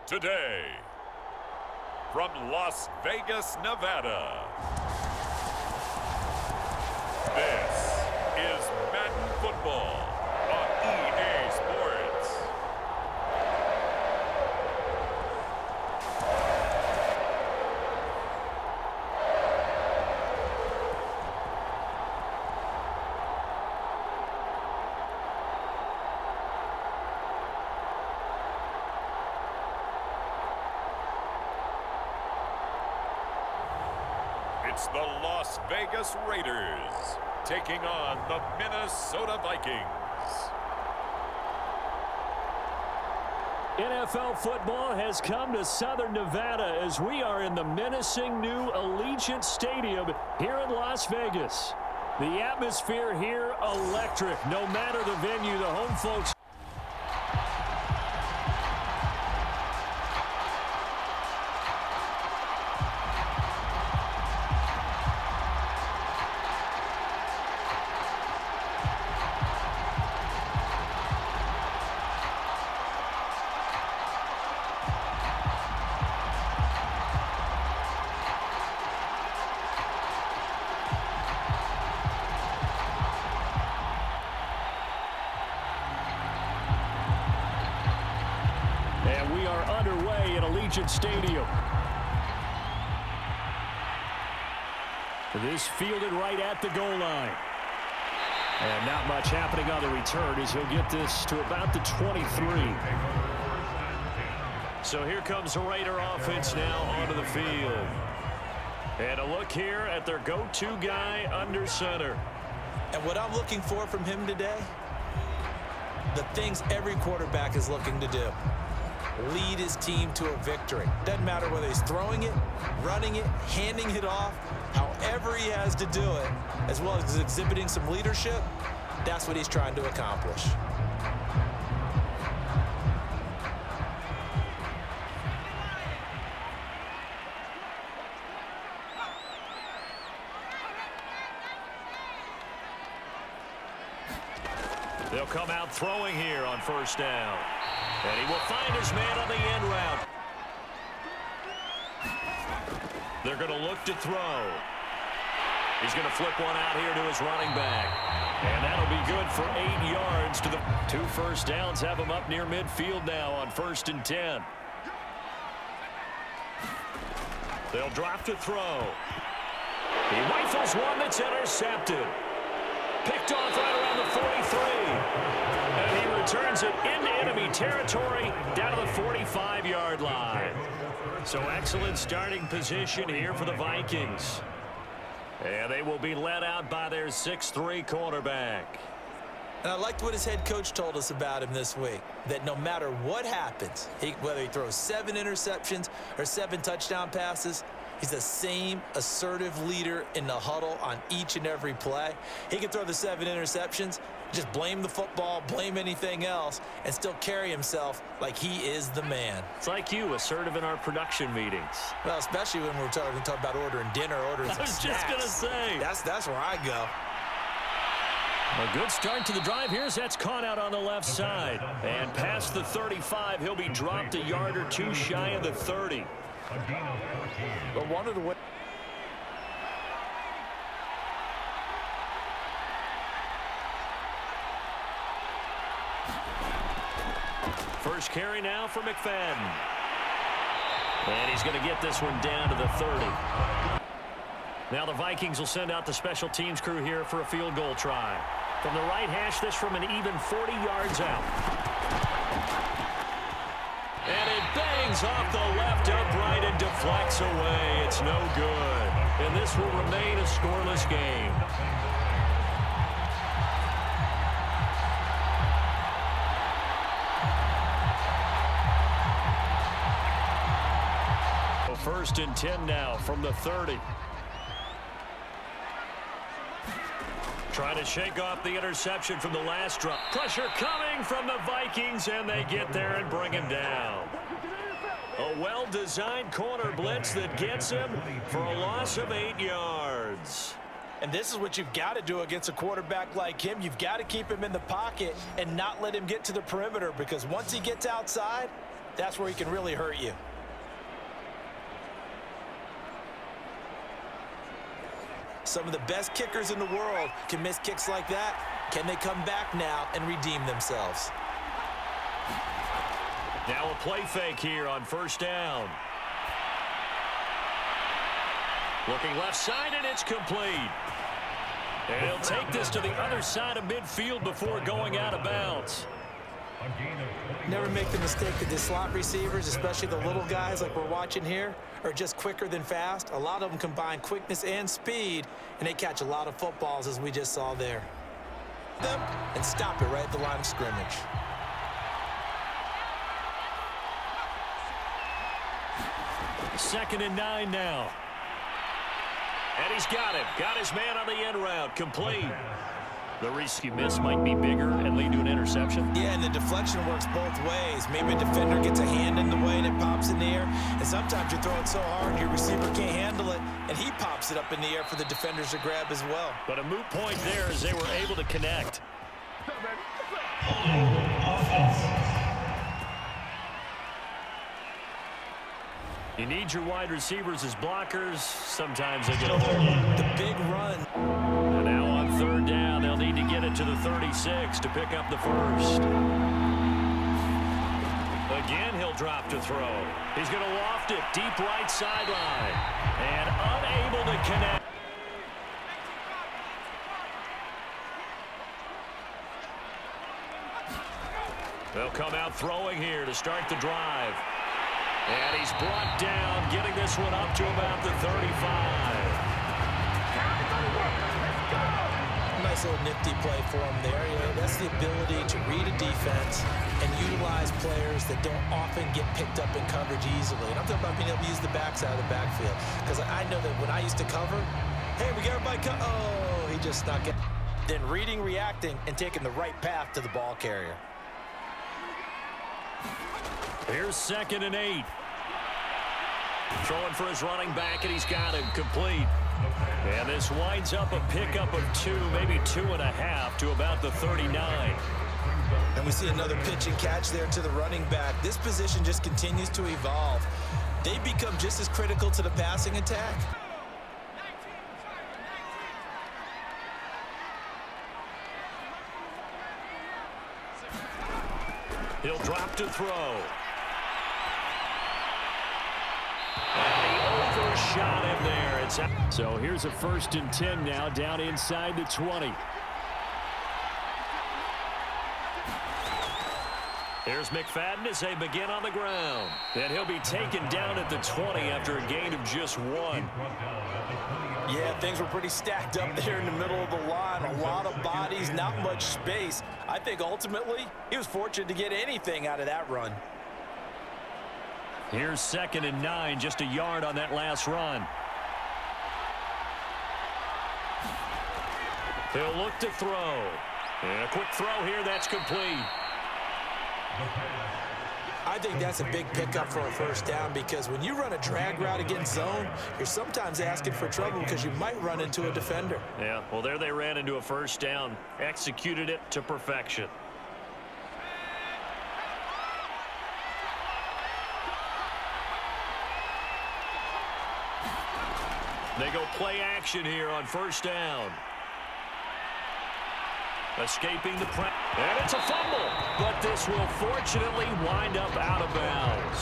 today, from Las Vegas, Nevada, this is Madden Football on EA Sports. It's the Las Vegas Raiders taking on the Minnesota Vikings. NFL football has come to Southern Nevada as we are in the menacing new Allegiant Stadium here in Las Vegas. The atmosphere here electric. No matter the venue, the home folks. And we are underway at Allegiant Stadium. This fielded right at the goal line. And not much happening on the return as he'll get this to about the 23. So here comes the Raider offense now onto the field. And a look here at their go-to guy under center. And what I'm looking for from him today, the things every quarterback is looking to do. Lead his team to a victory. Doesn't matter whether he's throwing it, running it, handing it off, however he has to do it, as well as exhibiting some leadership, that's what he's trying to accomplish. They'll come out throwing here on first down. And he will find his man on the end route. They're going to look to throw. He's going to flip one out here to his running back. And that'll be good for 8 yards to the 2 first downs. Have him up near midfield now on 1st and 10. They'll drop to throw. He rifles one that's intercepted. Picked off right around the 43. And he returns it into enemy territory down to the 45-yard line. So excellent starting position here for the Vikings. And they will be led out by their 6'3" quarterback. And I liked what his head coach told us about him this week, that no matter what happens, whether he throws 7 interceptions or 7 touchdown passes, he's the same assertive leader in the huddle on each and every play. He can throw the 7 interceptions, just blame the football, blame anything else, and still carry himself like he is the man. It's like you, assertive in our production meetings. Well, especially when we're talking about ordering dinner, ordering some snacks. I was just going to say. That's where I go. A good start to the drive. Here's that's caught out on the left side. And past the 35, he'll be dropped a yard or 2 shy of the 30. But one of the way. First carry now for McFadden. And he's going to get this one down to the 30. Now the Vikings will send out the special teams crew here for a field goal try. From the right hash, this from an even 40 yards out. And it bangs off the left upright and deflects away. It's no good. And this will remain a scoreless game. First and 10 now from the 30. Trying to shake off the interception from the last drop. Pressure coming from the Vikings, and they get there and bring him down. A well-designed corner blitz that gets him for a loss of 8 yards. And this is what you've got to do against a quarterback like him. You've got to keep him in the pocket and not let him get to the perimeter, because once he gets outside, that's where he can really hurt you. Some of the best kickers in the world can miss kicks like that. Can they come back now and redeem themselves? Now a play fake here on first down. Looking left side, and it's complete. And he'll take this to the other side of midfield before going out of bounds. Never make the mistake that the slot receivers, especially the little guys like we're watching here, are just quicker than fast. A lot of them combine quickness and speed, and they catch a lot of footballs, as we just saw there. Them and stop it right at the line of scrimmage. Second and 9 now. And he's got it. Got his man on the end route. Complete. The risk you miss might be bigger and lead to an interception. Yeah, and the deflection works both ways. Maybe a defender gets a hand in the way and it pops in the air. And sometimes you throw it so hard your receiver can't handle it, and he pops it up in the air for the defenders to grab as well. But a moot point there as they were able to connect. You need your wide receivers as blockers. Sometimes they get a hold. The big run. And now on third down, they'll need to get it to the 36 to pick up the first. Again, he'll drop to throw. He's going to loft it deep right sideline. And unable to connect. They'll come out throwing here to start the drive. And he's brought down, getting this one up to about the 35. Nice little nifty play for him there. Yeah, that's the ability to read a defense and utilize players that don't often get picked up in coverage easily. And I'm talking about being able to use the backside of the backfield. Because I know that when I used to cover, hey, we got everybody oh, he just snuck it. Then reading, reacting, and taking the right path to the ball carrier. Here's second and 8. Throwing for his running back, and he's got him complete. And this winds up a pickup of 2, maybe 2.5 to about the 39. And we see another pitch and catch there to the running back. This position just continues to evolve. They become just as critical to the passing attack. He'll drop to throw. And he overshot him there. It's out. So here's a 1st and 10 now, down inside the 20. Here's McFadden as they begin on the ground. And he'll be taken down at the 20 after a gain of just 1. Yeah, things were pretty stacked up there in the middle of the line. A lot of bodies, not much space. I think ultimately he was fortunate to get anything out of that run. Here's 2nd and 9, just a yard on that last run. He'll look to throw. And a quick throw here, that's complete. I think that's a big pickup for a first down because when you run a drag route against zone, you're sometimes asking for trouble because you might run into a defender. Yeah, well, there they ran into a first down. Executed it to perfection. They go play action here on first down. Escaping the press. And it's a fumble. But this will fortunately wind up out of bounds.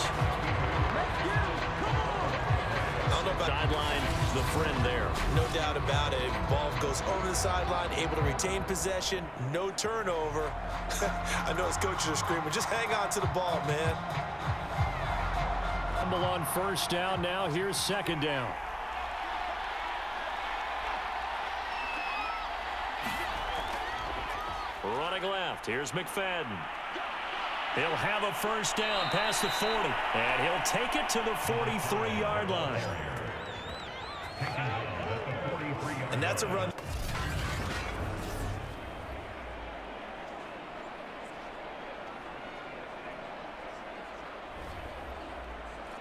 Sideline, the friend there. No doubt about it. Ball goes over the sideline, able to retain possession, no turnover. I know his coaches are screaming, just hang on to the ball, man. Fumble on first down now. Here's 2nd down. Running left. Here's McFadden. He'll have a first down past the 40. And he'll take it to the 43-yard line. And that's a run.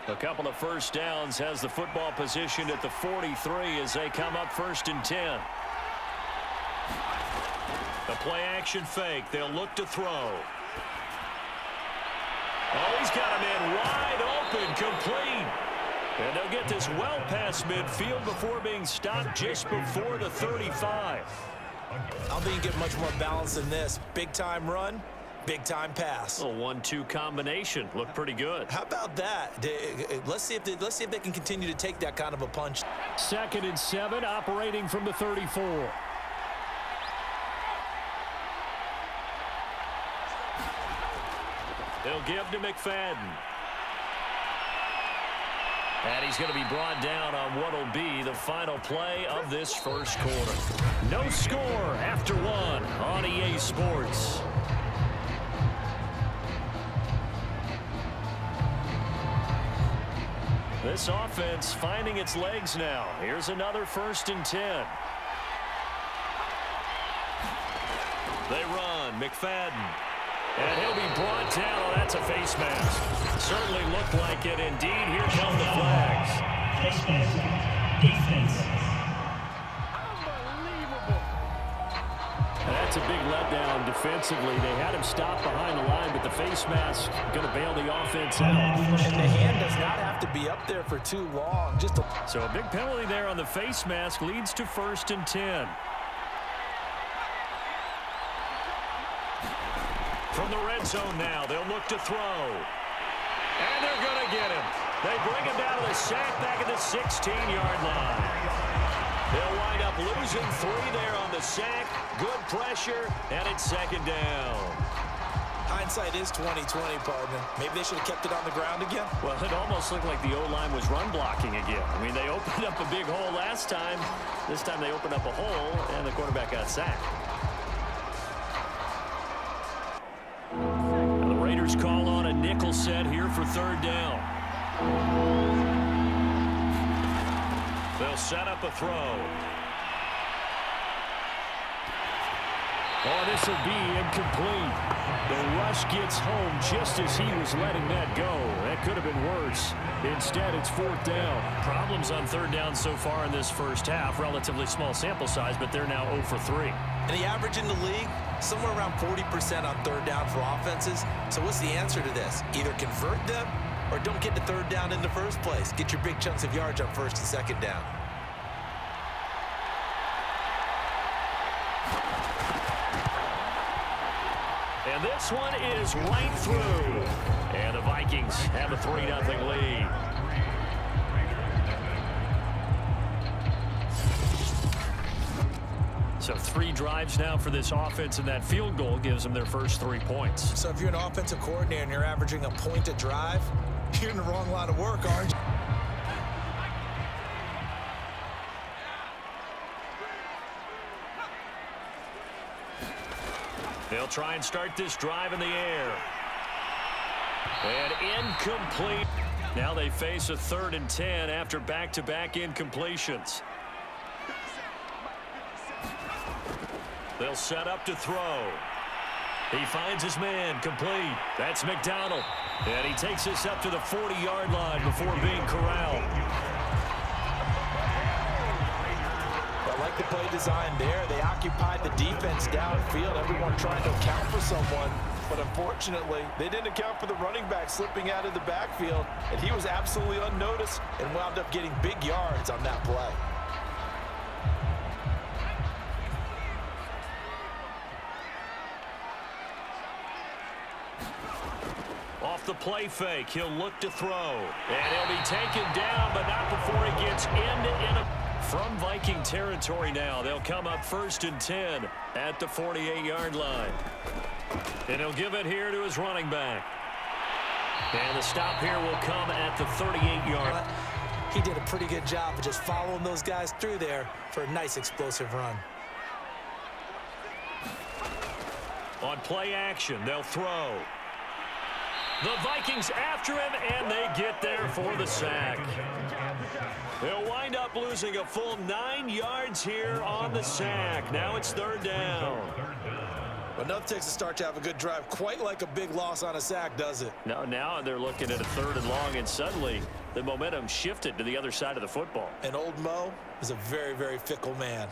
A couple of first downs has the football positioned at the 43 as they come up 1st and 10. The play action fake. They'll look to throw. Oh, he's got a man wide open, complete. And they'll get this well past midfield before being stopped just before the 35. I don't think you get much more balance than this. Big-time run, big-time pass. A 1-2 combination. Looked pretty good. How about that? Let's see if they can continue to take that kind of a punch. 2nd and 7, operating from the 34. They'll give to McFadden. And he's going to be brought down on what will be the final play of this first quarter. No score after 1 on EA Sports. This offense finding its legs now. Here's another 1st and 10. They run. McFadden. And he'll be brought down. Oh, that's a face mask. Certainly looked like it. Indeed, here come the flags. Face mask. Defense. Unbelievable. That's a big letdown defensively. They had him stop behind the line, but the face mask going to bail the offense out. And the hand does not have to be up there for too long. So a big penalty there on the face mask leads to 1st and 10. From the red zone now, they'll look to throw. And they're going to get him. They bring him down to the sack back at the 16-yard line. They'll wind up losing 3 there on the sack. Good pressure, and it's 2nd down. Hindsight is 20/20, partner. Maybe they should have kept it on the ground again. Well, it almost looked like the O-line was run blocking again. I mean, they opened up a big hole last time. This time they opened up a hole, and the quarterback got sacked. Raiders call on a nickel set here for 3rd down. They'll set up a throw. Oh, this will be incomplete. The rush gets home just as he was letting that go. That could have been worse. Instead, it's 4th down. Problems on 3rd down so far in this first half. Relatively small sample size, but they're now 0 for 3. And the average in the league, somewhere around 40% on 3rd down for offenses. So what's the answer to this? Either convert them or don't get to 3rd down in the first place. Get your big chunks of yards on 1st and 2nd down. And this one is right through. And the Vikings have a 3-0 lead. So 3 drives now for this offense, and that field goal gives them their first 3 points. So if you're an offensive coordinator and you're averaging a point a drive, you're in the wrong line of work, aren't you? They'll try and start this drive in the air. And incomplete. Now they face a 3rd and 10 after back-to-back incompletions. They'll set up to throw. He finds his man, complete. That's McDonald. And he takes this up to the 40-yard line before being corralled. I like the play design there. They occupied the defense downfield. Everyone trying to account for someone. But unfortunately, they didn't account for the running back slipping out of the backfield. And he was absolutely unnoticed and wound up getting big yards on that play. Off the play fake, he'll look to throw. And he'll be taken down, but not before he gets into from Viking territory now. They'll come up 1st and 10 at the 48-yard line. And he'll give it here to his running back. And the stop here will come at the 38-yard. He did a pretty good job of just following those guys through there for a nice explosive run. On play action, they'll throw. The Vikings after him, and they get there for the sack. They'll wind up losing a full 9 yards here on the sack. Now it's 3rd down. But nothing takes a start to have a good drive quite like a big loss on a sack, does it? No, now they're looking at a 3rd and long, and suddenly the momentum shifted to the other side of the football. And old Mo is a very, very fickle man.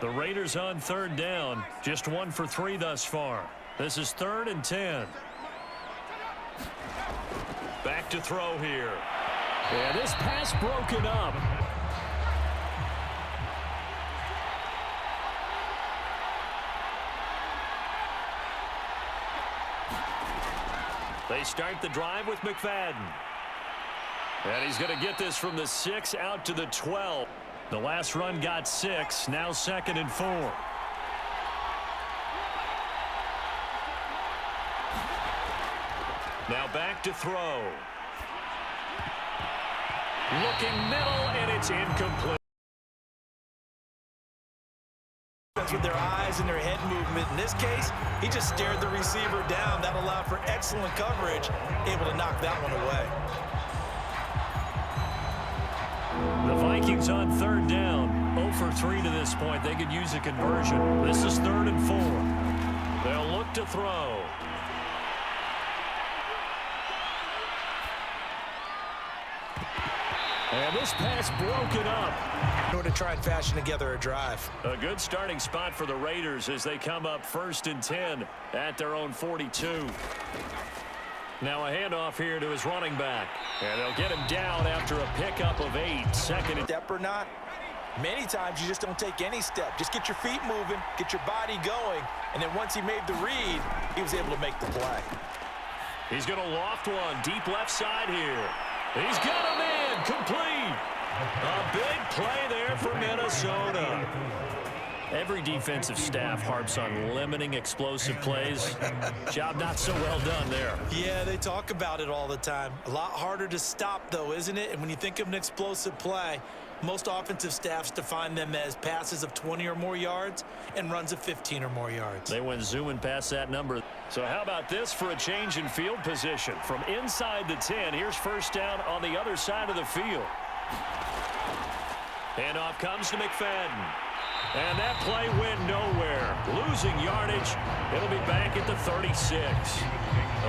The Raiders on third down. Just 1 for 3 thus far. This is 3rd and 10. Back to throw here. And this pass broken up. They start the drive with McFadden. And he's going to get this from the 6 out to the 12. The last run got 6. Now 2nd and 4. Now back to throw. Looking middle, and it's incomplete. With their eyes and their head movement. In this case, he just stared the receiver down. That allowed for excellent coverage, able to knock that one away. The Vikings on third down. 0 for 3 to this point. They could use a conversion. This is 3rd and 4. They'll look to throw. And this pass broken up. In order to try and fashion together a drive. A good starting spot for the Raiders as they come up 1st and 10 at their own 42. Now a handoff here to his running back. And they'll get him down after a pickup of 8. 2nd and... Step or not, many times you just don't take any step. Just get your feet moving, get your body going, and then once he made the read, he was able to make the play. He's going to loft one deep left side here. He's got him in, complete. A big play there for Minnesota. Every defensive staff harps on limiting explosive plays. Job not so well done there. Yeah, they talk about it all the time. A lot harder to stop, though, isn't it? And when you think of an explosive play, most offensive staffs define them as passes of 20 or more yards and runs of 15 or more yards. They went zooming past that number. So how about this for a change in field position? From inside the 10, here's 1st down on the other side of the field. Handoff comes to McFadden. And that play went nowhere. Losing yardage. It'll be back at the 36.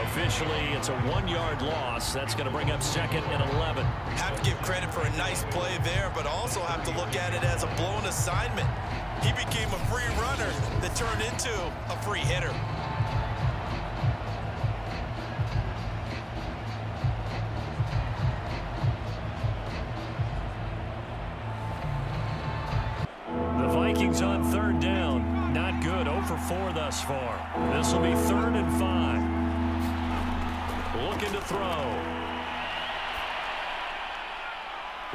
Officially, it's a 1-yard loss. That's going to bring up 2nd and 11. Have to give credit for a nice play there, but also have to look at it as a blown assignment. He became a free runner that turned into a free hitter. Vikings on third down. Not good. 0 for 4 thus far. This will be 3rd and 5. Looking to throw.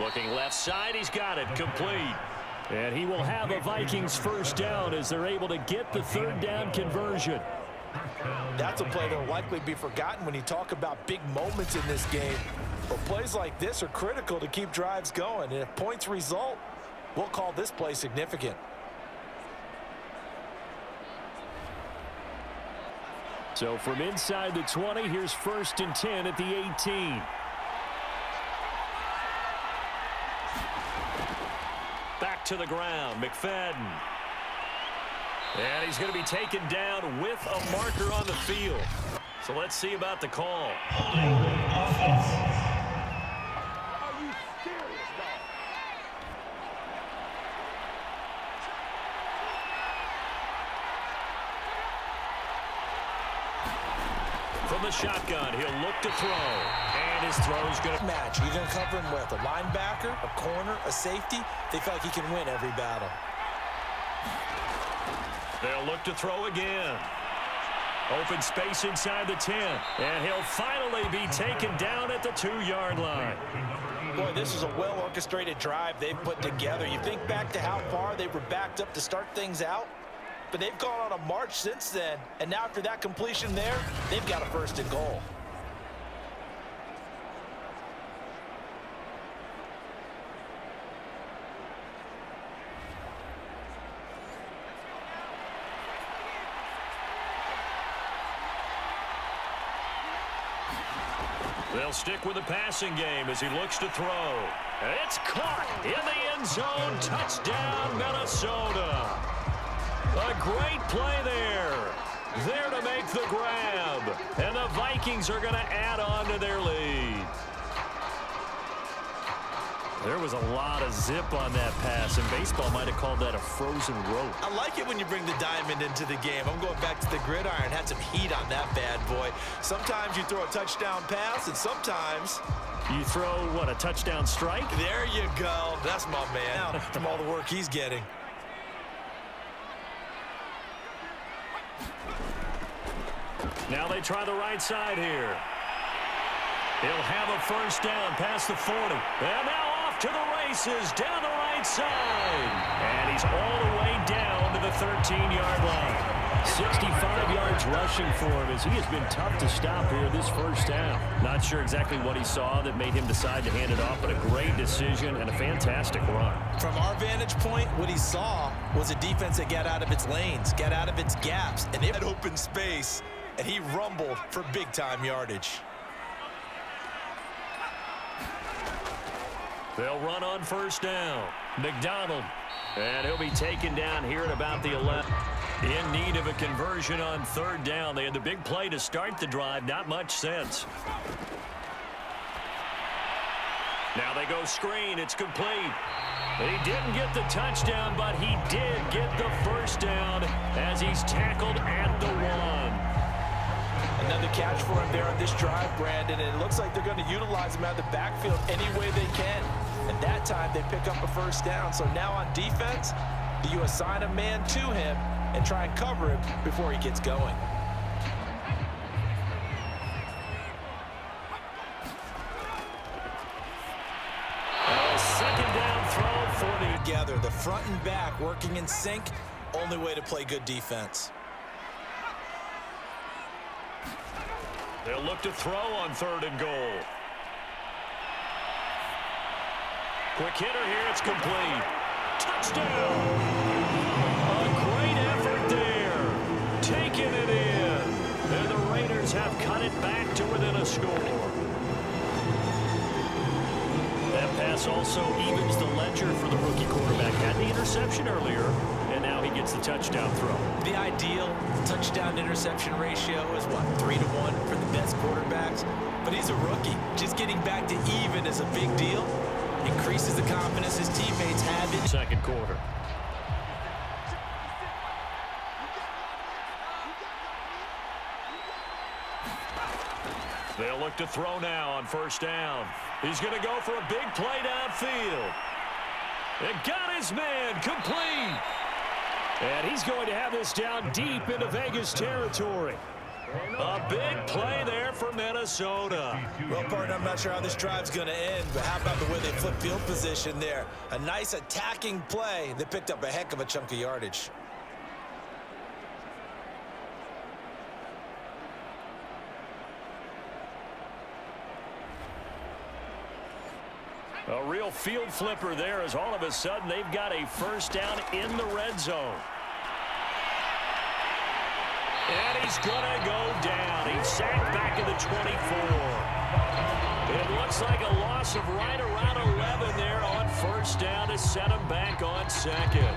Looking left side. He's got it. Complete. And he will have a Vikings 1st down as they're able to get the 3rd down conversion. That's a play that will likely be forgotten when you talk about big moments in this game. But plays like this are critical to keep drives going. And if points result, we'll call this play significant. So from inside the 20, here's 1st and 10 at the 18. Back to the ground, McFadden. And he's going to be taken down with a marker on the field. So let's see about the call. Holding offense. From the shotgun, he'll look to throw. And his throw's going to match. You're going to cover him with a linebacker, a corner, a safety. They feel like he can win every battle. They'll look to throw again. Open space inside the 10. And he'll finally be taken down at the 2-yard line. Boy, this is a well-orchestrated drive they've put together. You think back to how far they were backed up to start things out. But they've gone on a march since then, and now after that completion there, they've got a 1st and goal. They'll stick with the passing game as he looks to throw. And it's caught in the end zone. Touchdown, Minnesota. A great play there. There to make the grab. And the Vikings are going to add on to their lead. There was a lot of zip on that pass, and baseball might have called that a frozen rope. I like it when you bring the diamond into the game. I'm going back to the gridiron. Had some heat on that bad boy. Sometimes you throw a touchdown pass, and sometimes you throw, what, a touchdown strike? There you go. That's my man from all the work he's getting. Now they try the right side here. He'll have a first down past the 40. And now off to the races down the right side. And he's all the way down to the 13-yard line. 65 yards rushing for him as he has been tough to stop here this first down. Not sure exactly what he saw that made him decide to hand it off, but a great decision and a fantastic run. From our vantage point, what he saw was a defense that got out of its lanes, got out of its gaps, and it had open space, and he rumbled for big-time yardage. They'll run on first down. McDonald. And he'll be taken down here at about the 11. In need of a conversion on third down. They had the big play to start the drive. Not much sense. Now they go screen. It's complete. He didn't get the touchdown, but he did get the first down as he's tackled at the 1. Another catch for him there on this drive, Brandon, and it looks like they're going to utilize him out of the backfield any way they can. And that time they pick up a first down. So now on defense, do you assign a man to him and try and cover him before he gets going? Second down throw for the together. The front and back working in sync. Only way to play good defense. They'll look to throw on third and goal. Quick hitter here. It's complete. Touchdown. A great effort there. Taking it in. And the Raiders have cut it back to within a score. That pass also evens the ledger for the rookie quarterback. Had the interception earlier, and now he gets the touchdown throw. The ideal touchdown-interception ratio is, what, 3-to-1 for the best quarterbacks? But he's a rookie. Just getting back to even is a big deal. Increases the confidence his teammates have in second quarter. They'll look to throw now on first down. He's going to go for a big play downfield. And got his man complete. And he's going to have this down deep into Vegas territory. A big play there for Minnesota. Well, partner, I'm not sure how this drive's going to end, but how about the way they flip field position there? A nice attacking play that picked up a heck of a chunk of yardage. A real field flipper there as all of a sudden they've got a first down in the red zone. And he's going to go down. He's sacked back at the 24. It looks like a loss of right around 11 there on first down to set him back on second.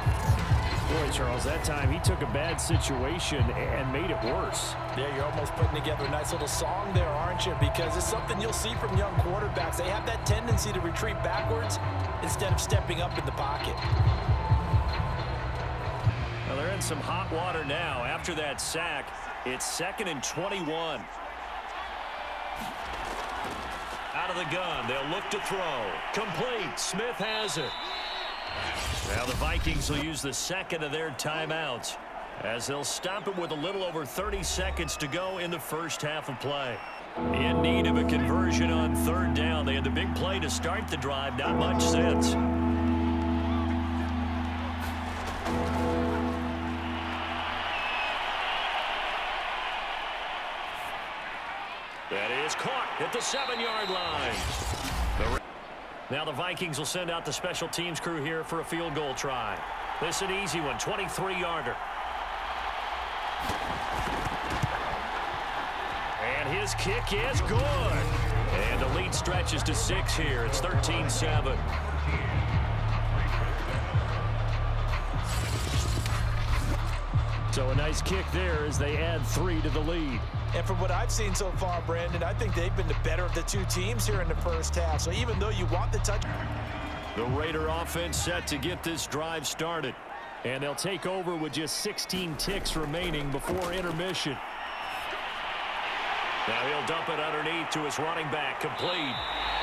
Boy, Charles, that time he took a bad situation and made it worse. Yeah, you're almost putting together a nice little song there, aren't you? Because it's something you'll see from young quarterbacks. They have that tendency to retreat backwards instead of stepping up in the pocket. Well, they're in some hot water now. After that sack, it's 2nd and 21. Out of the gun, they'll look to throw. Complete. Smith has it. Now the Vikings will use the second of their timeouts as they'll stop it with a little over 30 seconds to go in the first half of play. In need of a conversion on third down. They had the big play to start the drive. Not much sense. That is caught at the 7-yard line. Now the Vikings will send out the special teams crew here for a field goal try. This is an easy one, 23-yarder. And his kick is good. And the lead stretches to 6 here. It's 13-7. So a nice kick there as they add 3 to the lead. And from what I've seen so far, Brandon, I think they've been the better of the two teams here in the first half. So even though you want the touch, The Raider offense set to get this drive started. And they'll take over with just 16 ticks remaining before intermission. Now he'll dump it underneath to his running back, complete.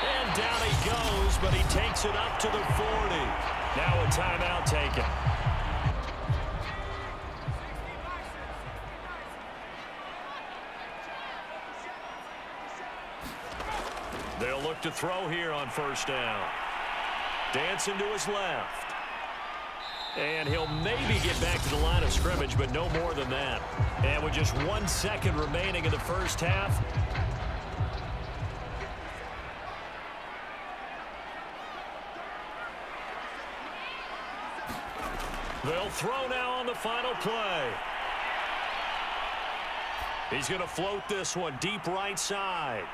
And down he goes, but he takes it up to the 40. Now a timeout taken. They'll look to throw here on first down. Dancing to his left. And he'll maybe get back to the line of scrimmage, but no more than that. And with just 1 second remaining in the first half, they'll throw now on the final play. He's going to float this one deep right side.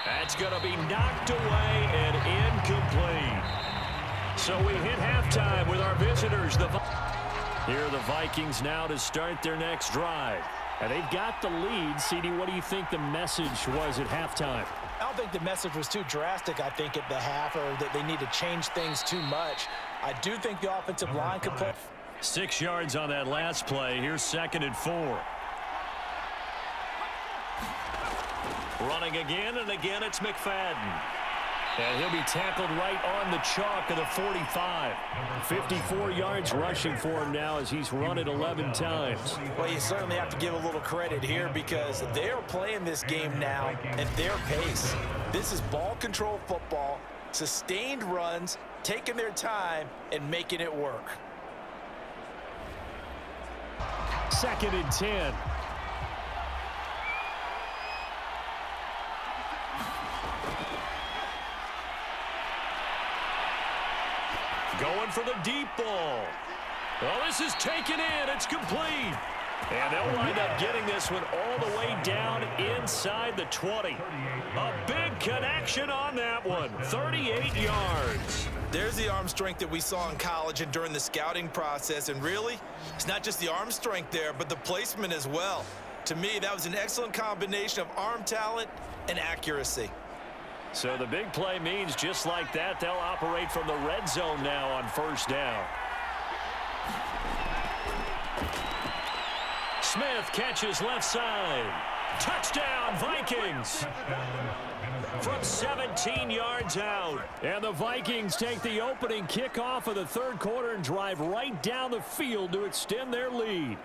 That's going to be knocked away and incomplete. So we hit halftime with our visitors. Here are the Vikings now to start their next drive. And they've got the lead. CD, what do you think the message was at halftime? I don't think the message was too drastic, I think, at the half, or that they need to change things too much. I do think the offensive line could play. 6 yards on that last play. Here's 2nd and 4. Running again, and again it's McFadden. And he'll be tackled right on the chalk of the 45. 54 yards rushing for him now as he's run it 11 times. Well, you certainly have to give a little credit here because they're playing this game now at their pace. This is ball control football, sustained runs, taking their time, and making it work. 2nd and 10. Going for the deep ball. Well, this is taken in. It's complete. And they'll wind up getting this one all the way down inside the 20. A big connection on that one. 38 yards. There's the arm strength that we saw in college and during the scouting process. And really, it's not just the arm strength there, but the placement as well. To me, that was an excellent combination of arm talent and accuracy. So the big play means just like that, they'll operate from the red zone now on first down. Smith catches left side. Touchdown, Vikings. From 17 yards out. And the Vikings take the opening kickoff of the third quarter and drive right down the field to extend their lead.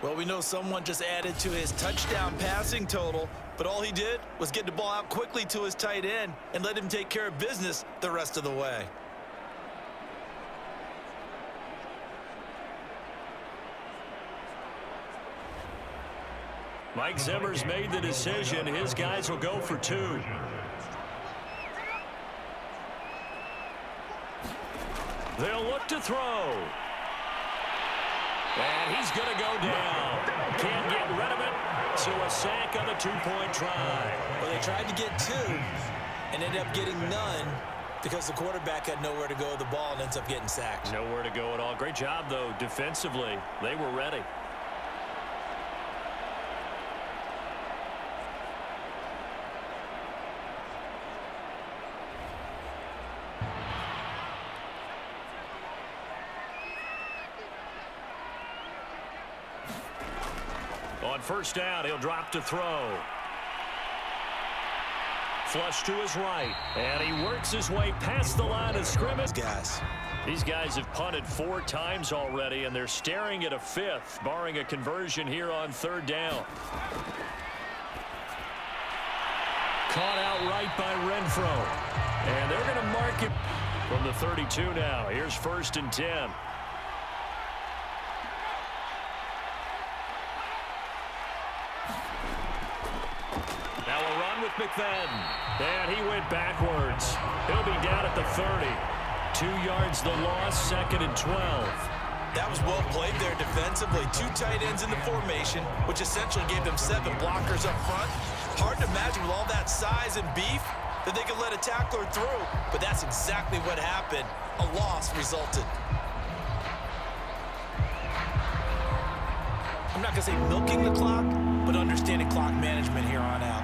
Well, we know someone just added to his touchdown passing total, but all he did was get the ball out quickly to his tight end and let him take care of business the rest of the way. Mike Zimmer's made the decision. His guys will go for 2. They'll look to throw. And he's going to go down. Can't get rid of it. So a sack on the 2-point try. Well, they tried to get 2 and ended up getting none because the quarterback had nowhere to go with the ball and ends up getting sacked. Nowhere to go at all. Great job, though, defensively. They were ready. On first down, he'll drop to throw. Flush to his right. And he works his way past the line of scrimmage. These guys have punted 4 times already, and they're staring at a 5th, barring a conversion here on third down. Caught outright by Renfro. And they're going to mark it from the 32 now. Here's 1st and 10. McFadden. And he went backwards. He'll be down at the 30. 2 yards the loss, 2nd and 12. That was well played there defensively. 2 tight ends in the formation, which essentially gave them 7 blockers up front. Hard to imagine with all that size and beef that they could let a tackler through, but that's exactly what happened. A loss resulted. I'm not going to say milking the clock, but understanding clock management here on out.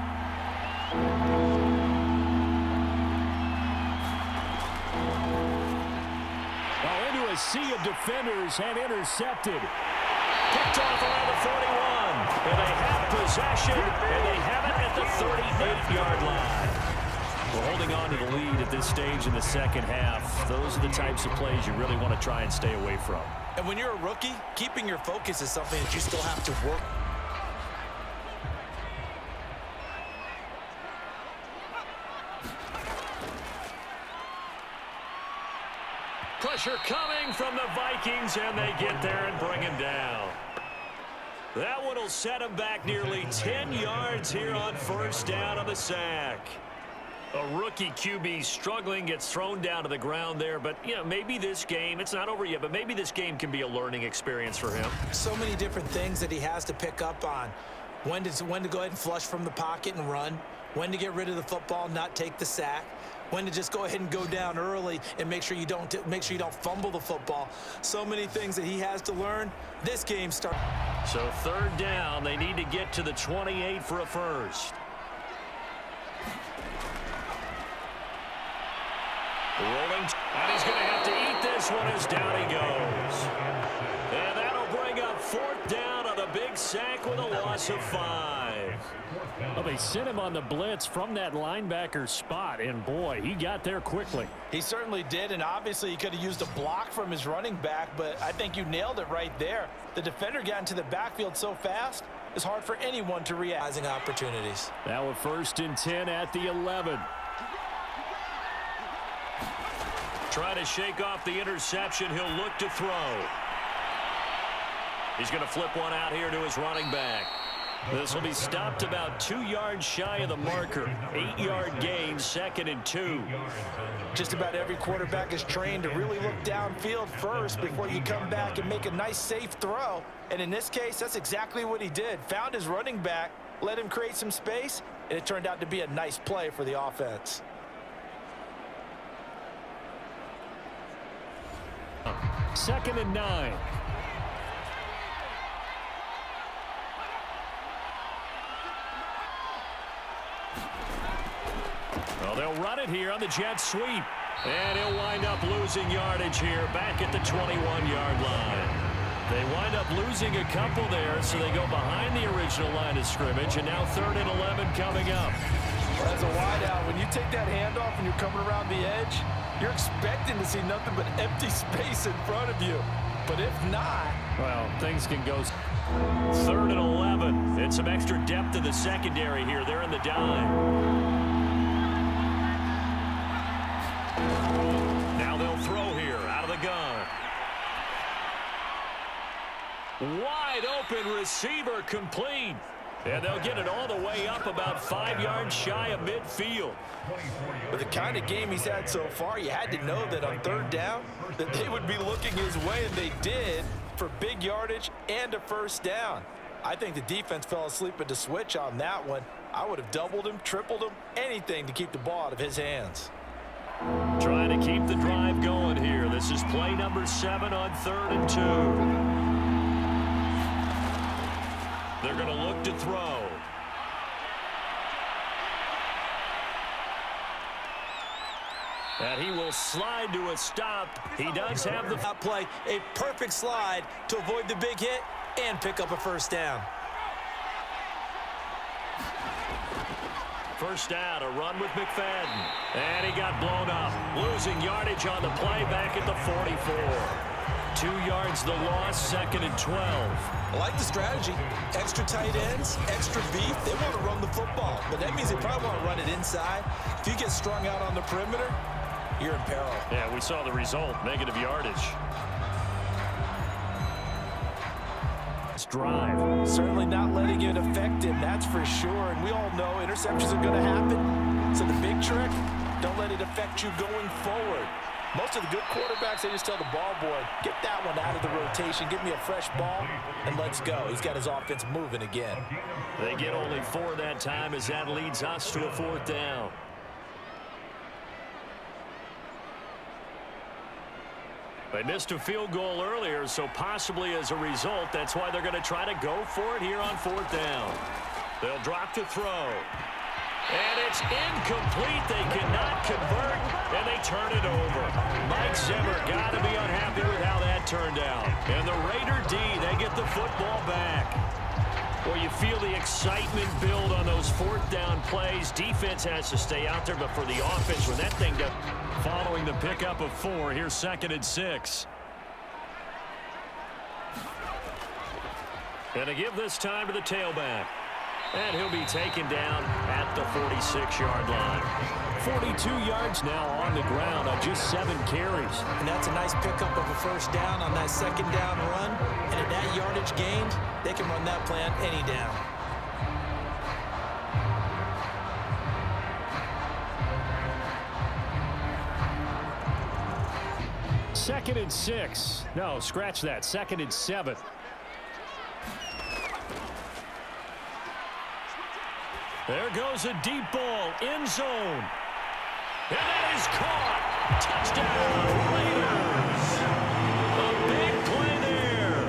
a sea of defenders and intercepted. Picked off around the 41. And they have possession, and they have it at the 38-yard line. We're holding on to the lead at this stage in the second half. Those are the types of plays you really want to try and stay away from. And when you're a rookie, keeping your focus is something that you still have to work. Pressure coming from the Vikings, and they get there and bring him down. That one will set him back nearly 10 yards here on first down on the sack. A rookie QB struggling, gets thrown down to the ground there. But, you know, maybe this game, it's not over yet, but maybe this game can be a learning experience for him. So many different things that he has to pick up on. When to go ahead and flush from the pocket and run. When to get rid of the football, not take the sack. When to just go ahead and go down early and make sure you don't fumble the football. So many things that he has to learn. This game starts. So third down, they need to get to the 28 for a first. Rolling, and he's going to have to eat this one as down he goes. And that'll bring up fourth down on a big sack with a loss of 5. Well, they sent him on the blitz from that linebacker spot, and boy, he got there quickly. He certainly did, and obviously he could have used a block from his running back, but I think you nailed it right there. The defender got into the backfield so fast, it's hard for anyone to react. Opportunities. Now a 1st and 10 at the 11. Trying to shake off the interception. He'll look to throw. He's going to flip one out here to his running back. This will be stopped about 2 yards shy of the marker. 8-yard gain, 2nd and 2. Just about every quarterback is trained to really look downfield first before you come back and make a nice, safe throw. And in this case, that's exactly what he did. Found his running back, let him create some space, and it turned out to be a nice play for the offense. Second and 9. Well, they'll run it here on the jet sweep. And he'll wind up losing yardage here back at the 21-yard line. They wind up losing a couple there, so they go behind the original line of scrimmage, and now 3rd and 11 coming up. Well, as a wideout, when you take that handoff and you're coming around the edge, you're expecting to see nothing but empty space in front of you. But if not, well, things can go. 3rd and 11. It's some extra depth in the secondary here. They're in the dime. Now they'll throw here out of the gun. Wide open receiver complete. And they'll get it all the way up about 5 yards shy of midfield. with the kind of game he's had so far, you had to know that on 3rd down that they would be looking his way, and they did, for big yardage and a 1st down. I think the defense fell asleep at the switch on that one. I would have doubled him, tripled him, anything to keep the ball out of his hands. Trying to keep the drive going here. This is play number 7 on 3rd and 2. They're going to look to throw. And he will slide to a stop. He does have the play, a perfect slide to avoid the big hit and pick up a 1st down. First down, a run with McFadden. And he got blown up. Losing yardage on the play back at the 44. 2 yards the loss, 2nd and 12. I like the strategy. Extra tight ends, extra beef. They want to run the football, but that means they probably want to run it inside. If you get strung out on the perimeter, you're in peril. Yeah, we saw the result, negative yardage. Drive. Certainly not letting it affect him, that's for sure. And we all know interceptions are going to happen. So the big trick, don't let it affect you going forward. Most of the good quarterbacks, they just tell the ball boy, get that one out of the rotation, give me a fresh ball, and let's go. He's got his offense moving again. They get only 4 that time as that leads us to a 4th down. They missed a field goal earlier, so possibly as a result, that's why they're going to try to go for it here on 4th down. They'll drop to throw. And it's incomplete. They cannot convert, and they turn it over. Mike Zimmer got to be unhappy with how that turned out. And the Raider D, they get the football back. Well, you feel the excitement build on those fourth down plays. Defense has to stay out there, but for the offense, when that thing does. Following the pickup of 4, here's 2nd and 6. And to give this time to the tailback. And he'll be taken down at the 46-yard line. 42 yards now on the ground on just 7 carries. And that's a nice pickup of a first down on that second down run. And at that yardage gained, they can run that plan any down. Second and 6. No, scratch that. 2nd and 7. There goes a deep ball, end zone. And that is caught. Touchdown, Raiders. A big play there.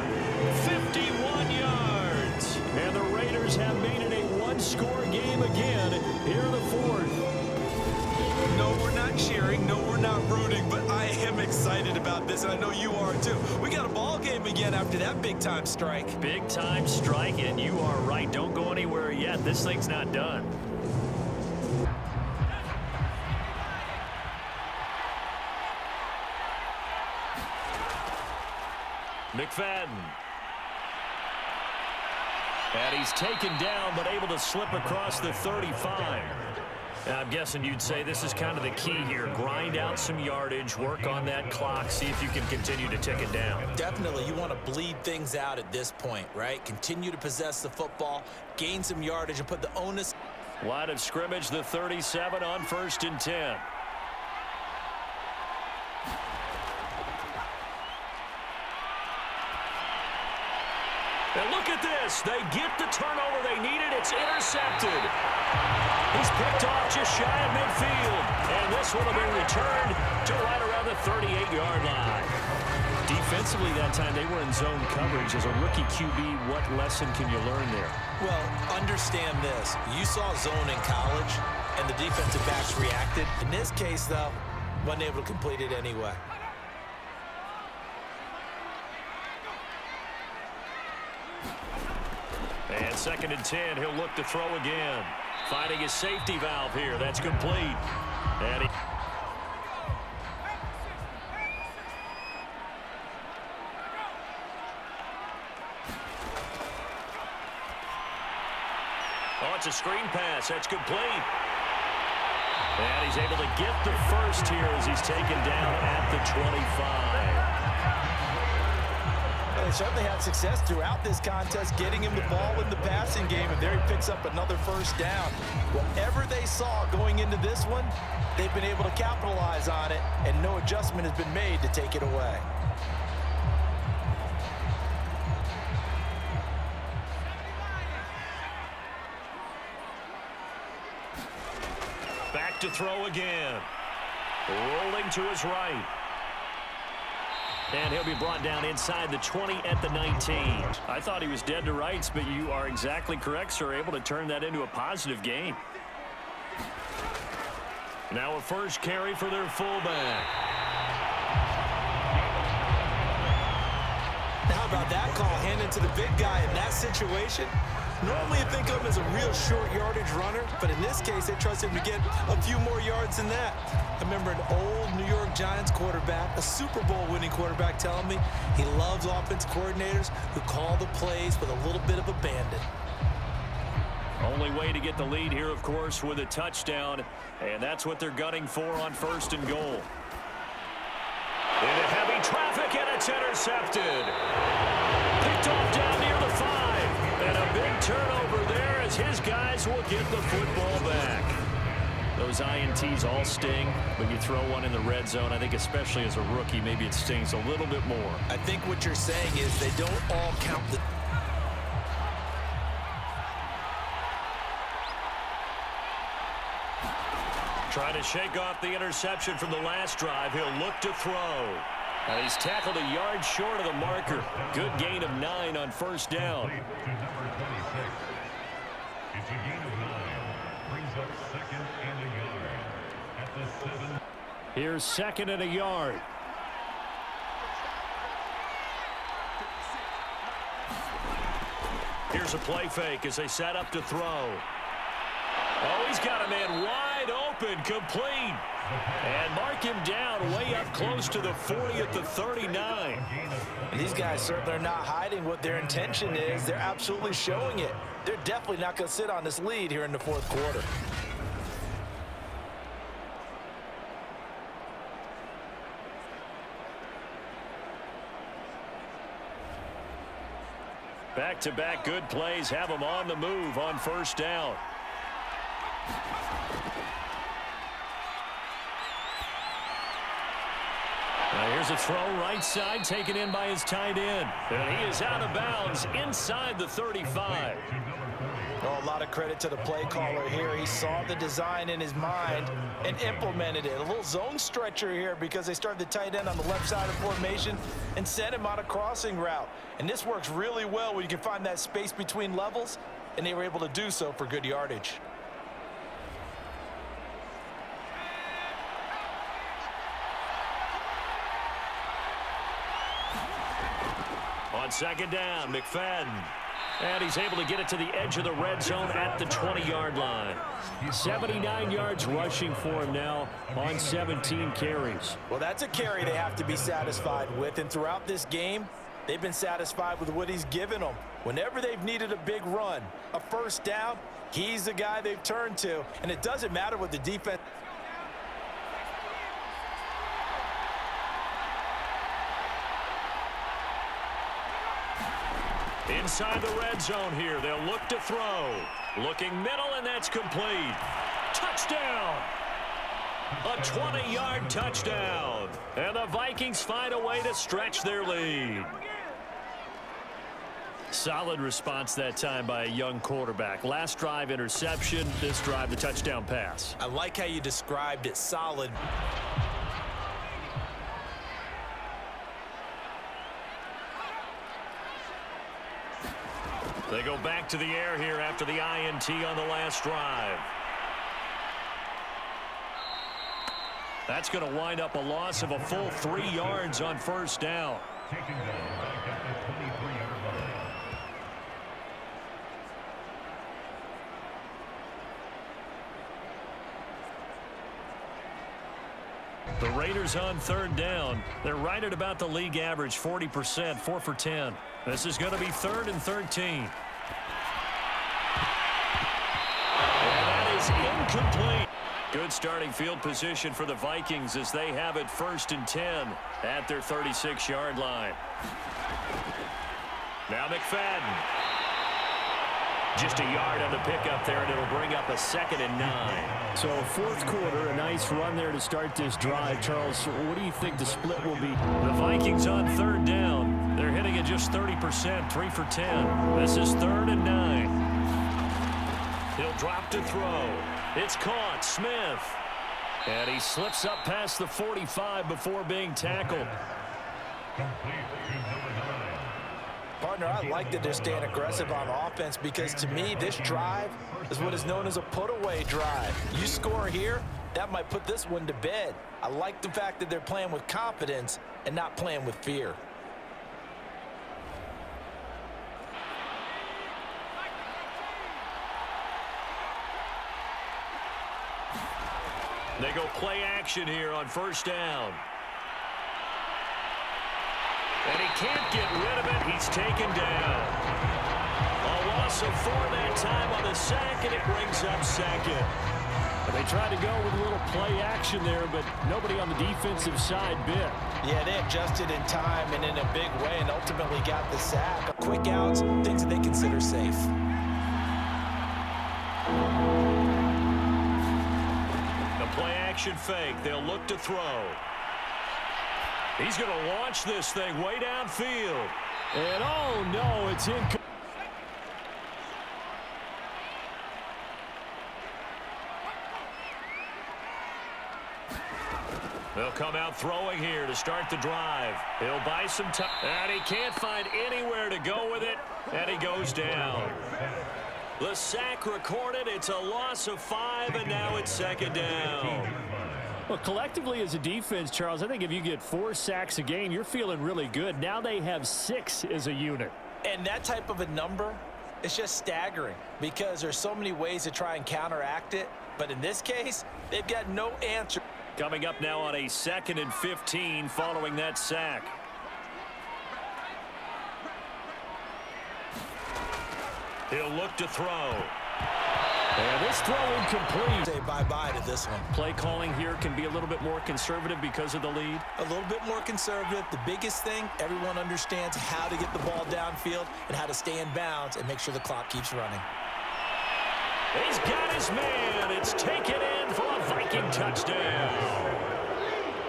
51 yards. And the Raiders have made it a one-score game again here in the 4th. No, we're not cheering. No, we're not rooting. But I am excited about this, and I know you are too. We got a ball game again after that big-time strike. Big-time strike, and you are right. Don't go anywhere yet. This thing's not done. McFadden. And he's taken down, but able to slip across the 35. Now, I'm guessing you'd say this is kind of the key here. Grind out some yardage, work on that clock, see if you can continue to tick it down. Definitely, you want to bleed things out at this point, right? Continue to possess the football, gain some yardage, and put the onus. Line of scrimmage, the 37 on 1st and 10. And look at this. They get the turnover they needed. It's intercepted. He's picked off just shy of midfield. And this one will be returned to right around the 38-yard line. Defensively that time, they were in zone coverage. As a rookie QB, what lesson can you learn there? Well, understand this. You saw zone in college, and the defensive backs reacted. In this case, though, wasn't able to complete it anyway. And 2nd and 10, he'll look to throw again. Finding his safety valve here. That's complete. And he... Oh, it's a screen pass. That's complete. And he's able to get the first here as he's taken down at the 25. They certainly had success throughout this contest, getting him the ball in the passing game, and there he picks up another first down. Whatever they saw going into this one, they've been able to capitalize on it, and no adjustment has been made to take it away. Back to throw again. Rolling to his right. And he'll be brought down inside the 20 at the 19. I thought he was dead to rights, but you are exactly correct, sir. Able to turn that into a positive game. Now a first carry for their fullback. Now how about that call? Handed to the big guy in that situation. Normally you think of him as a real short yardage runner, but in this case, they trust him to get a few more yards than that. I remember an old New York Giants quarterback, a Super Bowl winning quarterback, telling me he loves offense coordinators who call the plays with a little bit of abandon. Only way to get the lead here, of course, with a touchdown, and that's what they're gunning for on 1st and goal. Into heavy traffic, and it's intercepted. Picked off down near the 5. And a big turnover there as his guys will get the football back. Those INTs all sting, but you throw one in the red zone, I think especially as a rookie, maybe it stings a little bit more. I think what you're saying is they don't all count the... Trying to shake off the interception from the last drive. He'll look to throw. And he's tackled a yard short of the marker. Good gain of 9 on 1st down. It's a gain of 9. Brings Here's 2nd and a yard. Here's a play fake as they set up to throw. Oh, he's got a man wide open, complete. And mark him down way up close to the 40 at the 39. These guys certainly are not hiding what their intention is. They're absolutely showing it. They're definitely not going to sit on this lead here in the 4th quarter. Back-to-back good plays have them on the move on 1st down. Now here's a throw right side taken in by his tight end. And he is out of bounds inside the 35. Oh, a lot of credit to the play caller here. He saw the design in his mind and implemented it. A little zone stretcher here because they started the tight end on the left side of formation and sent him on a crossing route. And this works really well when you can find that space between levels, and they were able to do so for good yardage. On 2nd down, McFadden. And he's able to get it to the edge of the red zone at the 20-yard line. 79 yards rushing for him now on 17 carries. Well, that's a carry they have to be satisfied with. And throughout this game, they've been satisfied with what he's given them. Whenever they've needed a big run, a 1st down, he's the guy they've turned to. And it doesn't matter what the defense... Inside the red zone here, they'll look to throw. Looking middle, and that's complete. Touchdown! A 20-yard touchdown. And the Vikings find a way to stretch their lead. Solid response that time by a young quarterback. Last drive, interception. This drive, the touchdown pass. I like how you described it, solid. They go back to the air here after the INT on the last drive. That's going to wind up a loss of a full 3 yards on 1st down. The Raiders on 3rd down. They're right at about the league average, 40%, 4 for 10. This is going to be 3rd and 13. And that is incomplete. Good starting field position for the Vikings as they have it 1st and 10 at their 36-yard line. Now McFadden. Just a yard on the pickup there, and it'll bring up a 2nd and 9. So 4th quarter, a nice run there to start this drive. Charles, what do you think the split will be? The Vikings on 3rd down. They're hitting at just 30%, 3 for 10. This is 3rd and 9. He'll drop to throw. It's caught. Smith. And he slips up past the 45 before being tackled. Partner, I like that they're staying aggressive on offense because to me, this drive is what is known as a put-away drive. You score here, that might put this one to bed. I like the fact that they're playing with confidence and not playing with fear. They go play action here on 1st down. And he can't get rid of it. He's taken down. A loss of 4 that time on the sack, and it brings up 2nd. They tried to go with a little play action there, but nobody on the defensive side bit. Yeah, they adjusted in time and in a big way and ultimately got the sack. Quick outs, things that they consider safe. The play action fake. They'll look to throw. He's going to launch this thing way downfield. And oh no, it's incomplete. They'll come out throwing here to start the drive. He'll buy some time. And he can't find anywhere to go with it. And he goes down. The sack recorded. It's a loss of 5, and now it's second down. Well, collectively as a defense, Charles, I think if you get 4 sacks a game, you're feeling really good. Now they have 6 as a unit. And that type of a number is just staggering because there's so many ways to try and counteract it. But in this case, they've got no answer. Coming up now on a 2nd and 15 following that sack. He'll look to throw. And this throw incomplete. Say bye-bye to this one. Play calling here can be a little bit more conservative because of the lead. A little bit more conservative. The biggest thing, everyone understands how to get the ball downfield and how to stay in bounds and make sure the clock keeps running. He's got his man. It's taken in for a Viking touchdown.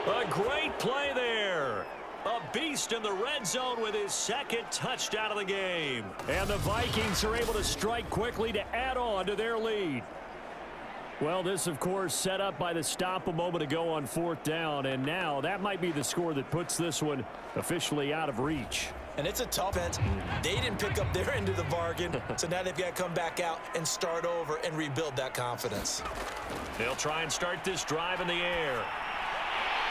A great play there. A beast in the red zone with his 2nd touchdown of the game. And the Vikings are able to strike quickly to add on to their lead. Well, this, of course, set up by the stop a moment ago on 4th down. And now that might be the score that puts this one officially out of reach. And it's a tough end. They didn't pick up their end of the bargain, so now they've got to come back out and start over and rebuild that confidence. They'll try and start this drive in the air.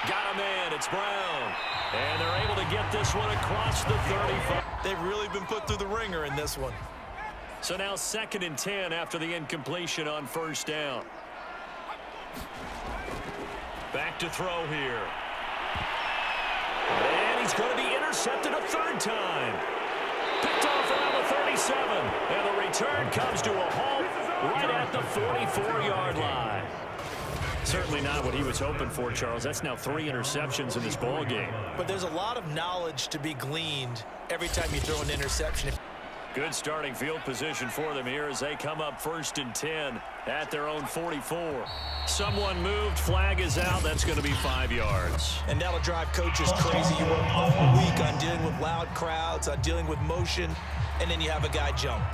Got a man. It's Brown. And they're able to get this one across the 35. They've really been put through the ringer in this one. So now 2nd and 10 after the incompletion on 1st down. Back to throw here. And he's going to be intercepted a 3rd time. Picked off around the 37. And the return comes to a halt right at the 44-yard line. Certainly not what he was hoping for, Charles. That's now 3 interceptions in this ball game. But there's a lot of knowledge to be gleaned every time you throw an interception. Good starting field position for them here as they come up 1st and 10 at their own 44. Someone moved. Flag is out. That's going to be 5 yards. And that'll drive coaches crazy. You work all week on dealing with loud crowds, on dealing with motion, and then you have a guy jump.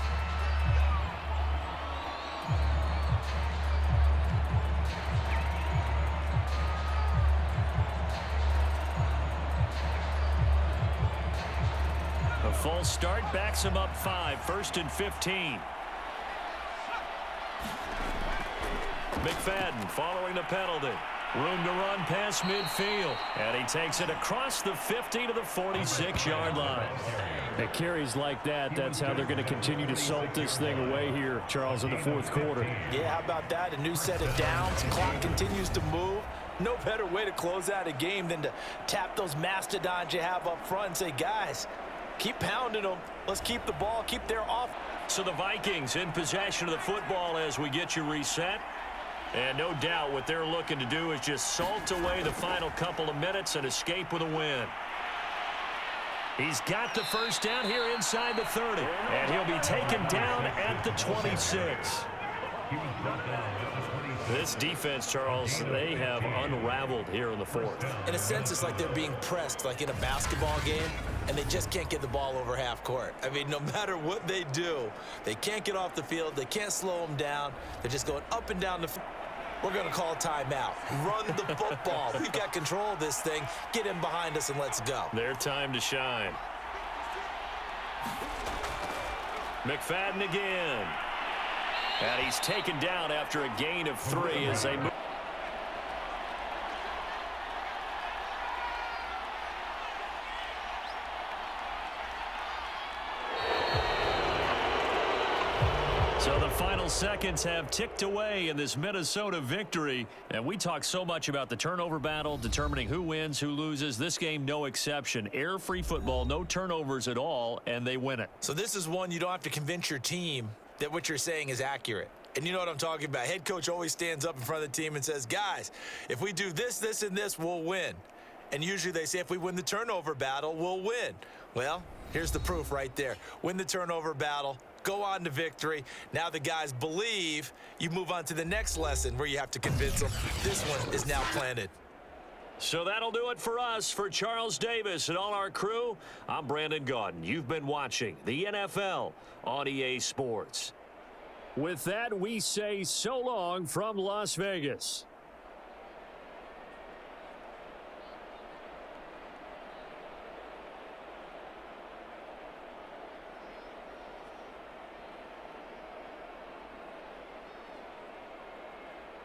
A false start backs him up 5. 1st and 15. McFadden following the penalty. Room to run past midfield. And he takes it across the 50 to the 46-yard line. At carries like that, that's how they're going to continue to salt this thing away here, Charles, in the 4th quarter. Yeah, how about that? A new set of downs. Clock continues to move. No better way to close out a game than to tap those mastodons you have up front and say, guys, keep pounding them. Let's keep the ball, keep their off. So the Vikings in possession of the football as we get you reset. And no doubt what they're looking to do is just salt away the final couple of minutes and escape with a win. He's got the 1st down here inside the 30. And he'll be taken down at the 26. This defense, Charles, they have unraveled here in the 4th. In a sense, it's like they're being pressed, like in a basketball game, and they just can't get the ball over half court. I mean, no matter what they do, they can't get off the field. They can't slow them down. They're just going up and down the field. We're going to call timeout. Run the football. We've got control of this thing. Get him behind us and let's go. Their time to shine. McFadden again. And he's taken down after a gain of 3 as they move. So the final seconds have ticked away in this Minnesota victory. And we talk so much about the turnover battle, determining who wins, who loses. This game, no exception. Air-free football, no turnovers at all, and they win it. So this is one you don't have to convince your team that what you're saying is accurate. And you know what I'm talking about. Head coach always stands up in front of the team and says, guys, if we do this, this, and this, we'll win. And usually they say if we win the turnover battle, we'll win. Well, here's the proof right there. Win the turnover battle. Go on to victory. Now the guys believe. You move on to the next lesson where you have to convince them. This one is now planted. So that'll do it for us. For Charles Davis and all our crew, I'm Brandon Gaudin. You've been watching the NFL on EA Sports. With that, we say so long from Las Vegas.